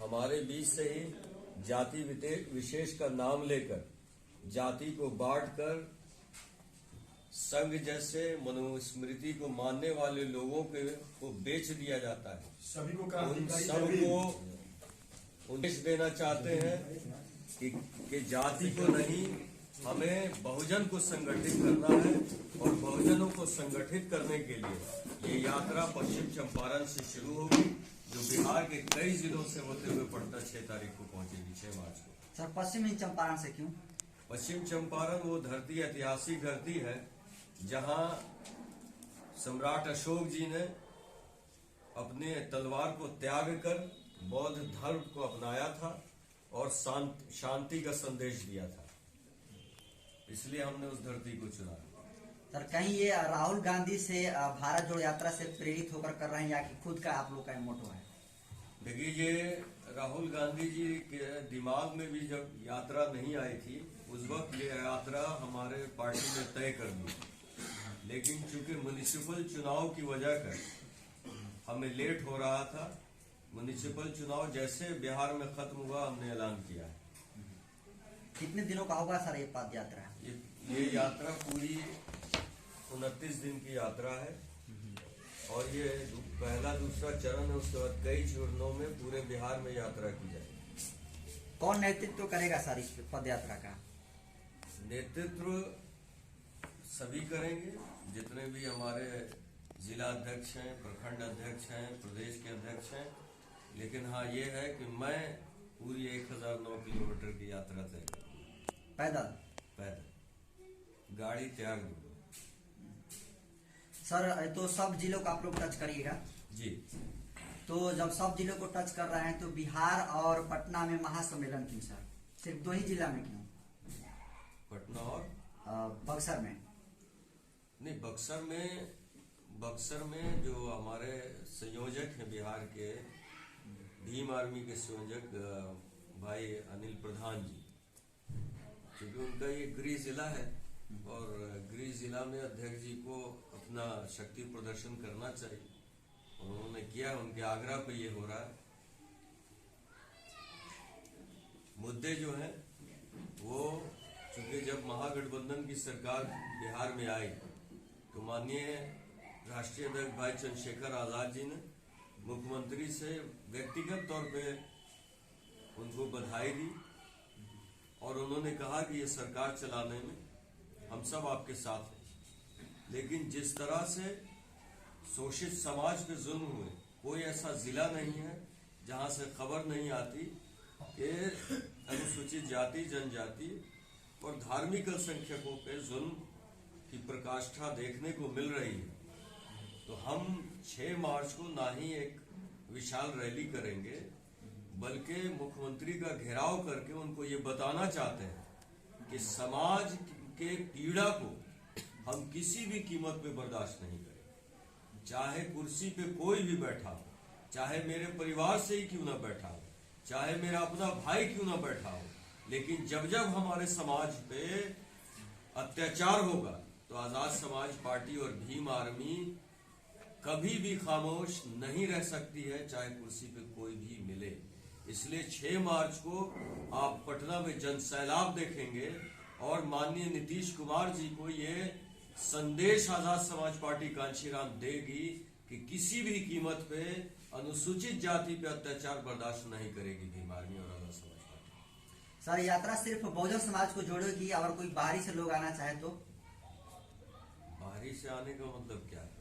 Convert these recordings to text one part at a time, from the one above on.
हमारे बीच से ही जाति विशेष का नाम लेकर जाति को बांटकर संघ जैसे मनुस्मृति को मानने वाले लोगों को बेच दिया जाता है। सभी को उन सबको उपदेश देना चाहते हैं कि जाति को नहीं, हमें बहुजन को संगठित करना है और बहुजनों को संगठित करने के लिए ये यात्रा पश्चिम चंपारण से शुरू होगी, जो बिहार के कई जिलों से होते हुए पटना 6 तारीख को पहुंचेगी, 6 मार्च को। सर पश्चिमी चंपारण से क्यों? पश्चिम चंपारण वो धरती ऐतिहासिक धरती है जहां सम्राट अशोक जी ने अपने तलवार को त्याग कर बौद्ध धर्म को अपनाया था और शांति का संदेश दिया था, इसलिए हमने उस धरती को चुना। सर कहीं ये राहुल गांधी से भारत जोड़ो यात्रा से प्रेरित होकर कर रहे हैं या कि खुद का आप लोग का मोटो है? देखिए, ये राहुल गांधी जी के दिमाग में भी जब यात्रा नहीं आई थी उस वक्त ये यात्रा हमारे पार्टी ने तय कर दी, लेकिन चूंकि म्युनिसिपल चुनाव की वजह कर हमें लेट हो रहा था, म्युनिसिपल चुनाव जैसे बिहार में खत्म हुआ हमने ऐलान किया है। कितने दिनों का होगा सर ये पद यात्रा? ये यात्रा पूरी 29 दिन की यात्रा है और ये पहला दूसरा चरण है, उसके बाद कई चरणों में पूरे बिहार में यात्रा की जाएगी। कौन नेतृत्व करेगा सर इस पद यात्रा का? नेतृत्व सभी करेंगे, जितने भी हमारे जिला अध्यक्ष हैं, प्रखंड अध्यक्ष हैं, प्रदेश के अध्यक्ष हैं, लेकिन हाँ ये है कि मैं पूरी 1009 किलोमीटर की यात्रा तय करूंगा। पैदल गाड़ी त्याग दूंगा। सर तो सब जिलों को आप लोग टच करिएगा जी। तो जब सब जिलों को टच कर रहे हैं तो बिहार और पटना में महासम्मेलन क्यों सर? सिर्फ 2 ही जिला में क्यों? पटना और बक्सर में नहीं, बक्सर में जो हमारे संयोजक हैं बिहार के, भीम आर्मी के संयोजक भाई अनिल प्रधान जी, क्योंकि उनका ये गृह जिला है और गृह जिला में अध्यक्ष जी को अपना शक्ति प्रदर्शन करना चाहिए, उन्होंने किया, उनके आग्रह पे ये हो रहा है। मुद्दे जो हैं वो, चूंकि जब महागठबंधन की सरकार बिहार में आई तो माननीय राष्ट्रीय अध्यक्ष भाई चंद्रशेखर आजाद जी ने मुख्यमंत्री से व्यक्तिगत तौर पे उनको बधाई दी और उन्होंने कहा कि ये सरकार चलाने में हम सब आपके साथ हैं, लेकिन जिस तरह से शोषित समाज पे जुल्म हुए, कोई ऐसा जिला नहीं है जहां से खबर नहीं आती कि अनुसूचित जाति, जनजाति और धार्मिक अल्पसंख्यकों पे जुल्म की प्रकाष्ठा देखने को मिल रही है। तो हम 6 मार्च को ना ही एक विशाल रैली करेंगे, बल्कि मुख्यमंत्री का घेराव करके उनको ये बताना चाहते हैं कि समाज के पीड़ा को हम किसी भी कीमत पे बर्दाश्त नहीं करेंगे, चाहे कुर्सी पे कोई भी बैठा हो, चाहे मेरे परिवार से ही क्यों ना बैठा हो, चाहे मेरा अपना भाई क्यों ना बैठा हो, लेकिन जब जब हमारे समाज पे अत्याचार होगा तो आजाद समाज पार्टी और भीम आर्मी कभी भी खामोश नहीं रह सकती है, चाहे कुर्सी पे कोई भी मिले। इसलिए 6 मार्च को आप पटना में जनसैलाब देखेंगे और माननीय नीतीश कुमार जी को ये संदेश आजाद समाज पार्टी कांशीराम देगी कि किसी भी कीमत पे अनुसूचित जाति पे अत्याचार बर्दाश्त नहीं करेगी भीम आर्मी और आजाद समाज पार्टी। सर यात्रा सिर्फ बहुजन समाज को जोड़ेगी, अगर कोई बाहरी से लोग आना चाहे तो? बाहरी से आने का मतलब क्या है?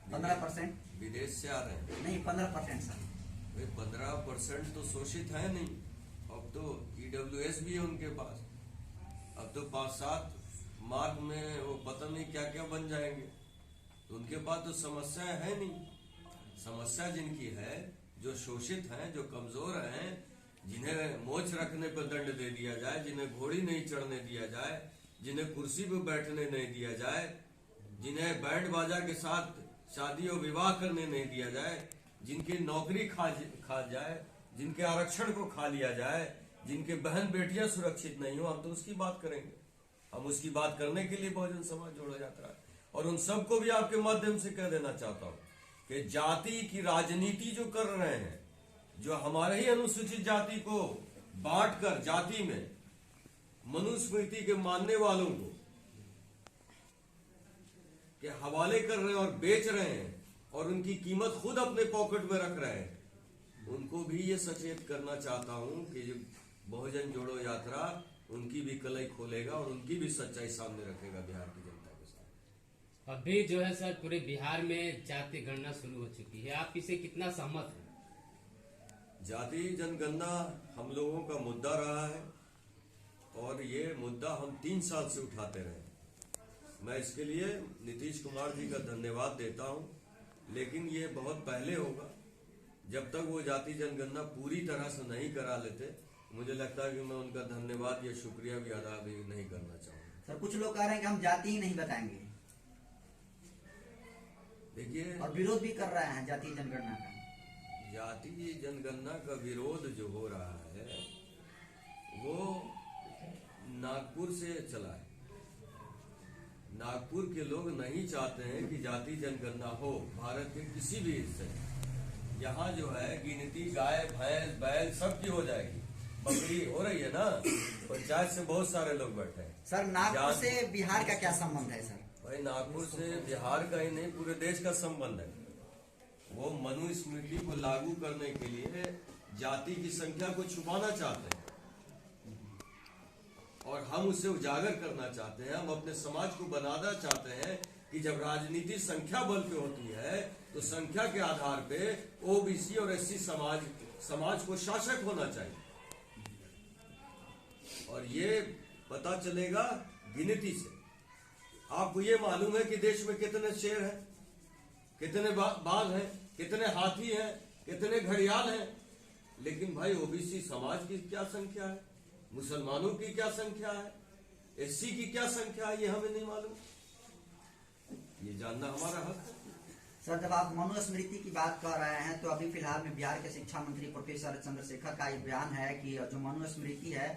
15% विदेश से आ रहे हैं? नहीं, 15% सर। 15% तो शोषित है नहीं, अब तो EWS भी है उनके पास, अब तो 5-7 मार्ग में वो पता नहीं क्या क्या बन जाएंगे, तो उनके पास तो समस्या है नहीं। समस्या जिनकी है, जो शोषित हैं, जो कमजोर हैं, जिन्हें मोछ रखने पर दंड दे दिया जाए, जिन्हें घोड़ी नहीं चढ़ने दिया जाए, जिन्हें कुर्सी पर बैठने नहीं दिया जाए, जिन्हें बैंड बाजा के साथ शादी और विवाह करने नहीं दिया जाए, जिनकी नौकरी खा जाए, जिनके आरक्षण को खा लिया जाए, जिनके बहन बेटियां सुरक्षित नहीं हो, हम तो उसकी बात करेंगे। हम उसकी बात करने के लिए बहुजन समाज जोड़ा जाता है और उन सबको भी आपके माध्यम से कह देना चाहता हूं कि जाति की राजनीति जो कर रहे हैं जो हमारे ही अनुसूचित जाति को बांटकर जाति में मनुस्मृति के मानने वालों को के हवाले कर रहे हैं और बेच रहे हैं और उनकी कीमत खुद अपने पॉकेट में रख रहे हैं, उनको भी ये सचेत करना चाहता हूं कि बहुजन जोड़ो यात्रा उनकी भी कलई खोलेगा और उनकी भी सच्चाई सामने रखेगा बिहार की जनता के साथ। अभी जो है सर पूरे बिहार में जाति गणना शुरू हो चुकी है, आप इसे कितना सहमत हैं? जाति जनगणना हम लोगों का मुद्दा रहा है और ये मुद्दा हम 3 साल से उठाते रहे। मैं इसके लिए नीतीश कुमार जी का धन्यवाद देता हूं, लेकिन ये बहुत पहले होगा। जब तक वो जाति जनगणना पूरी तरह से नहीं करा लेते, मुझे लगता है कि मैं उनका धन्यवाद या शुक्रिया भी अदा भी नहीं करना चाहूंगा। सर कुछ लोग कह रहे हैं कि हम जाति ही नहीं बताएंगे, देखिए, और विरोध भी कर रहे हैं जाति जनगणना का। जाति जनगणना का विरोध जो हो रहा है वो नागपुर से चला है। नागपुर के लोग नहीं चाहते हैं कि जाति जनगणना हो भारत के किसी भी हिस्से। यहाँ जो है गिनती गाय भैंस बैल सबकी हो जाएगी, बकरी हो रही है ना, पंचायत से बहुत सारे लोग बैठे हैं। सर नागपुर से बिहार का क्या संबंध है सर? भाई नागपुर से बिहार का ही नहीं पूरे देश का संबंध है। वो मनुस्मृति को लागू करने के लिए जाति की संख्या को छुपाना चाहते हैं और हम उसे उजागर करना चाहते हैं। हम अपने समाज को बनाना चाहते हैं कि जब राजनीति संख्या बल पे होती है तो संख्या के आधार पे ओबीसी और एससी समाज को शासक होना चाहिए और ये पता चलेगा गिनती से। आपको ये मालूम है कि देश में कितने शेर हैं, कितने बाघ हैं, कितने हाथी हैं, कितने घड़ियाल हैं, लेकिन भाई ओबीसी समाज की क्या संख्या है, मुसलमानों की क्या संख्या है, एससी की क्या संख्या है, ये हमें नहीं मालूम। ये जानना हमारा हक है। सर जब आप मनुस्मृति की बात कर रहे हैं तो अभी फिलहाल में बिहार के शिक्षा मंत्री प्रोफेसर चंद्रशेखर का ये बयान है कि जो मनुस्मृति है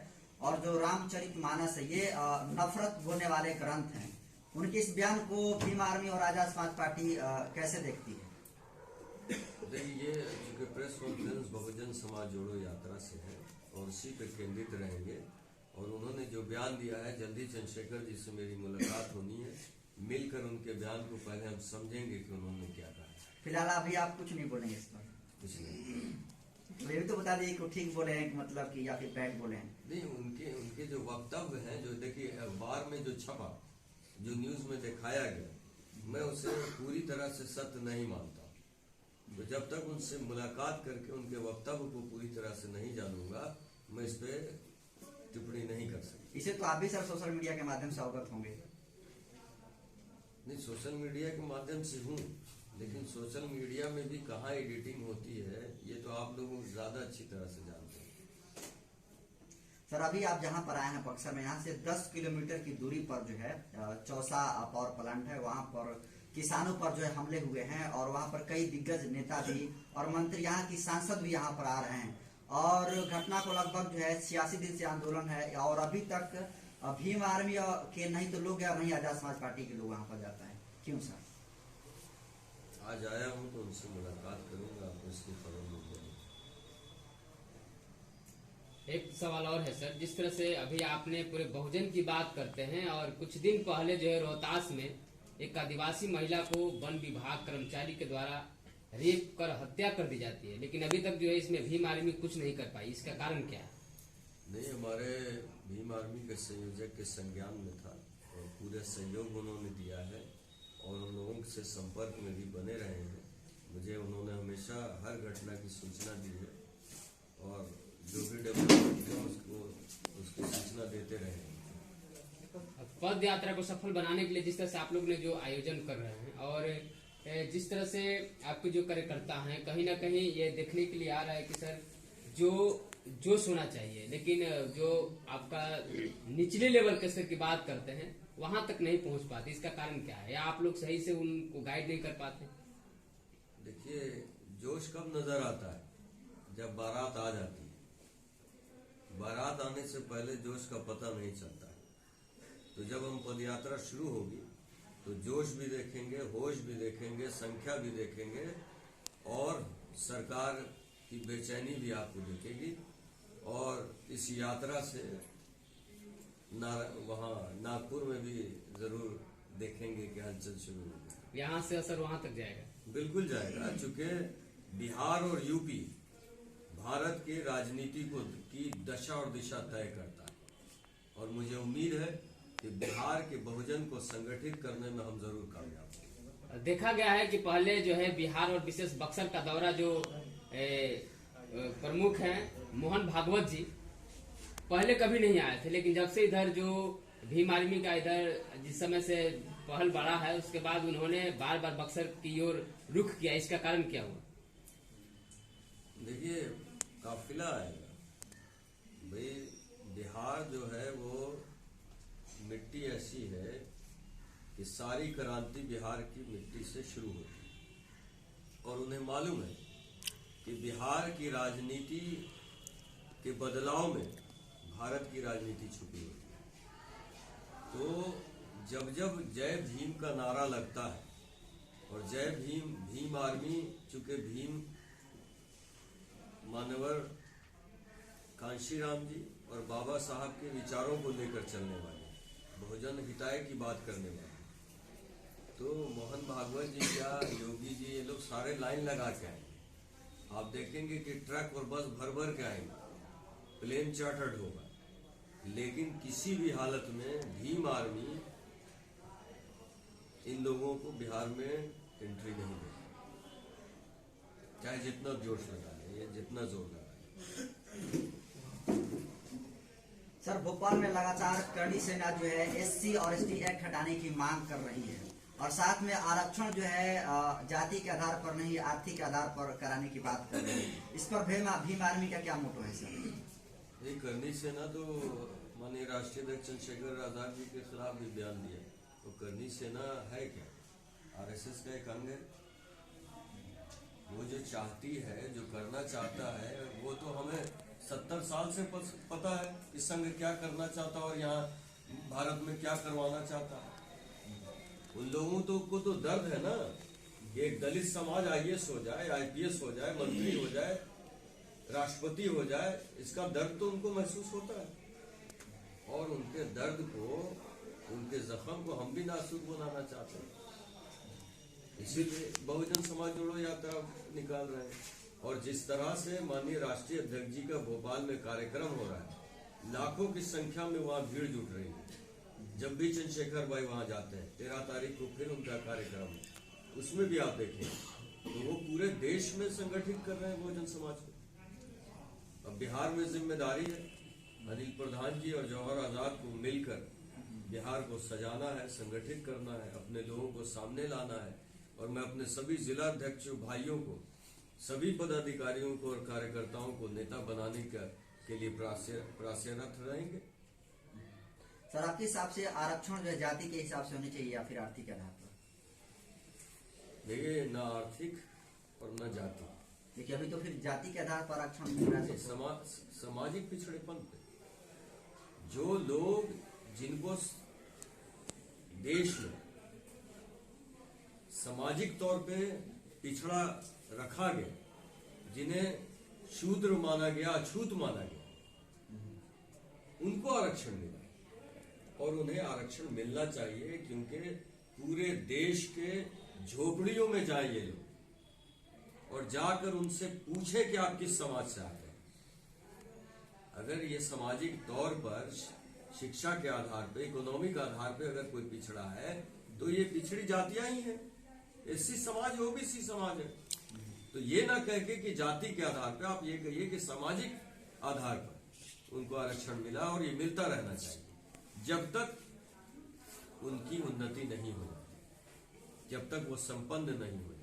और जो रामचरितमानस है ये नफरत बोलने वाले ग्रंथ हैं। उनके इस बयान को भीम आर्मी और आजाद समाज पार्टी कैसे देखती है? देखिए, ये प्रेस कॉन्फ्रेंस बहुजन समाज जोड़ो यात्रा से है और उसी पे केंद्रित रहेंगे और उन्होंने जो बयान दिया है, जल्दी चंद्रशेखर जी से मेरी मुलाकात होनी है, मिलकर उनके बयान को पहले हम समझेंगे कि उन्होंने क्या कहा। फिलहाल अभी आप कुछ नहीं बोलेंगे इस पर? कुछ नहीं। तो ये भी तो बता दीजिए कि ठीक बोले हैं मतलब कि या फिर बैड बोले हैं? नहीं, उनके जो वक्तव्य हैं, जो देखिए अखबार में जो छपा, जो न्यूज में दिखाया गया, मैं उसे पूरी तरह से सत्य नहीं मानता। तो जब तक उनसे मुलाकात करके उनके वक्तव्य को पूरी तरह से नहीं जानूंगा, मैं इस पे टिप्पणी नहीं कर सकता। इसे तो आप भी सर सोशल मीडिया के माध्यम से अवगत होंगे? नहीं, सोशल मीडिया के माध्यम से हूँ, लेकिन सोशल मीडिया में भी कहाँ एडिटिंग होती है ये तो आप लोग ज्यादा अच्छी तरह से जानते हैं। सर अभी आप जहां पर आए हैं बक्सर में, यहाँ से 10 किलोमीटर की दूरी पर जो है चौसा पावर प्लांट है, वहां पर किसानों पर जो है हमले हुए हैं और वहां पर कई दिग्गज नेता भी और मंत्री, यहाँ की सांसद भी यहाँ पर आ रहे हैं और घटना को लगभग जो है 86 दिन से आंदोलन है और अभी तक भीम आर्मी के नहीं तो लोग या वहीं आजाद समाज पार्टी के लोग वहां पर जाता है। क्यों सर? आज आया हूँ तो उनसे मुलाकात करूंगा, आपको इसकी खबर मिल जाएगी। एक सवाल और है सर, जिस तरह से अभी आपने पूरे बहुजन की बात करते हैं और कुछ दिन पहले जो है रोहतास में एक आदिवासी महिला को वन विभाग कर्मचारी के द्वारा रेप कर हत्या कर दी जाती है, लेकिन अभी तक जो है इसमें भीम आर्मी कुछ नहीं कर पाई, इसका कारण क्या है? नहीं, हमारे भीम आर्मी के संयोजक के संज्ञान में था और पूरे सहयोग उन्होंने दिया है और उन लोगों से संपर्क में भी बने रहे हैं। मुझे उन्होंने हमेशा हर घटना की सूचना दी है और जो भी डेवलपमेंट है उसकी सूचना देते रहे हैं। पद यात्रा को सफल बनाने के लिए जिस तरह से आप लोग ने जो आयोजन कर रहे हैं और जिस तरह से आपके जो कार्यकर्ता हैं, कहीं ना कहीं ये देखने के लिए आ रहा है कि सर जो होना चाहिए, लेकिन जो आपका निचले लेवल के स्तर की बात करते हैं वहां तक नहीं पहुंच पाते, इसका कारण क्या है? या आप लोग सही से उनको गाइड नहीं कर पाते? देखिए, जोश कब नजर आता है? जब बारात आ जाती है। बारात आने से पहले जोश का पता नहीं चलता है। तो जब हम पदयात्रा शुरू होगी तो जोश भी देखेंगे, होश भी देखेंगे, संख्या भी देखेंगे और सरकार की बेचैनी भी आपको दिखेगी। और इस यात्रा से वहाँ नागपुर में भी जरूर देखेंगे कि हलचल शुरू होगी। यहाँ से असर वहां तक जाएगा? बिल्कुल जाएगा, चूंकि बिहार और यूपी भारत की राजनीति की दशा और दिशा तय करता है। और मुझे उम्मीद है कि बिहार के बहुजन को संगठित करने में हम जरूर कामयाब होंगे। देखा गया है कि पहले जो है बिहार और विशेष बक्सर का दौरा जो प्रमुख हैं मोहन भागवत जी पहले कभी नहीं आए थे, लेकिन जब से इधर जो भीम आर्मी का इधर जिस समय से पहल बढ़ा है उसके बाद उन्होंने बार बार बक्सर की ओर रुख किया। इसका कारण क्या हुआ? देखिए, काफिला आएगा भाई। बिहार जो है वो मिट्टी ऐसी है कि सारी क्रांति बिहार की मिट्टी से शुरू होती है। और उन्हें मालूम है कि बिहार की राजनीति के बदलाव में भारत की राजनीति छुपी होती है। तो जब जब जय भीम का नारा लगता है, और जय भीम, भीम आर्मी, चूंकि भीम मानवर कांशीराम जी और बाबा साहब के विचारों को लेकर चलने वाले, बहुजन हिताय की बात करने वाले, तो मोहन भागवत जी या योगी जी ये लोग सारे लाइन लगा के आएंगे। आप देखेंगे कि ट्रक और बस भर भर के आएंगे, प्लेन चार्टर्ड होगा, लेकिन किसी भी हालत में भीम आर्मी इन लोगों को बिहार में एंट्री नहीं देगी, चाहे जितना जोश लगा ले, जितना जोर लगा ले। सर, भोपाल में लगातार करणी सेना जो है एससी और एसटी एक्ट हटाने की मांग कर रही है, और साथ में आरक्षण जो है जाति के आधार पर नहीं आर्थिक आधार पर कराने की बात कर रही है। इस पर भीम आर्मी का क्या मोटो है सर? ये करणी सेना तो माननीय राष्ट्रीय अध्यक्ष चंद्रशेखर आजाद जी के खिलाफ भी बयान दिया। तो करणी सेना है क्या? आरएसएस का एक अंग है। वो जो चाहती है, जो करना चाहता है, वो तो हमें 70 साल से पता है कि संघ क्या करना चाहता और यहाँ भारत में क्या करवाना चाहता है। उन लोगों को तो दर्द है ना, एक दलित समाज आईएएस हो जाए, आईपीएस हो जाए, मंत्री हो जाए, राष्ट्रपति हो जाए, इसका दर्द तो उनको महसूस होता है। और उनके दर्द को, उनके जख्म को हम भी नासूक बनाना चाहते हैं। इसीलिए बहुजन समाज जोड़ो यात्रा निकाल रहे हैं। और जिस तरह से माननीय राष्ट्रीय अध्यक्ष जी का भोपाल में कार्यक्रम हो रहा है, लाखों की संख्या में वहां भीड़ जुट रही है। जब भी चंद्रशेखर भाई वहां जाते हैं, 13 तारीख को फिर उनका कार्यक्रम है, उसमें भी आप देखेंगे तो वो पूरे देश में संगठित कर रहे हैं बहुजन समाज को। अब बिहार में जिम्मेदारी है अनिल प्रधान जी और जवाहर आजाद को मिलकर बिहार को सजाना है, संगठित करना है, अपने लोगों को सामने लाना है। और मैं अपने सभी जिला अध्यक्षों भाइयों को, सभी पदाधिकारियों को और कार्यकर्ताओं को नेता बनाने के लिए प्रयासरत रहेंगे। सर, आपके हिसाब से आरक्षण जो है जाति के हिसाब से होनी चाहिए या फिर आर्थिक आधार पर? देखिए, न आर्थिक और न जाति। देखिए, अभी तो फिर जाति के आधार पर आरक्षण मिल रहा है। सामाजिक पिछड़ेपन पे जो लोग, जिनको देश में सामाजिक तौर पे पिछड़ा रखा गया, जिन्हें शूद्र माना गया, अछूत माना गया, उनको आरक्षण मिला। और उन्हें आरक्षण मिलना चाहिए, क्योंकि पूरे देश के झोपड़ियों में जाए ये लोग और जाकर उनसे पूछे कि आप किस समाज से आते हैं। अगर ये सामाजिक तौर पर, शिक्षा के आधार पर, इकोनॉमिक आधार पर अगर कोई पिछड़ा है, तो ये पिछड़ी जातियां ही हैं। एससी समाज, ओबीसी समाज है। तो ये ना कह के कि जाति के आधार पर, आप ये कहिए कि सामाजिक आधार पर उनको आरक्षण मिला और ये मिलता रहना चाहिए जब तक उनकी उन्नति नहीं हो, जब तक वो संपन्न नहीं हो।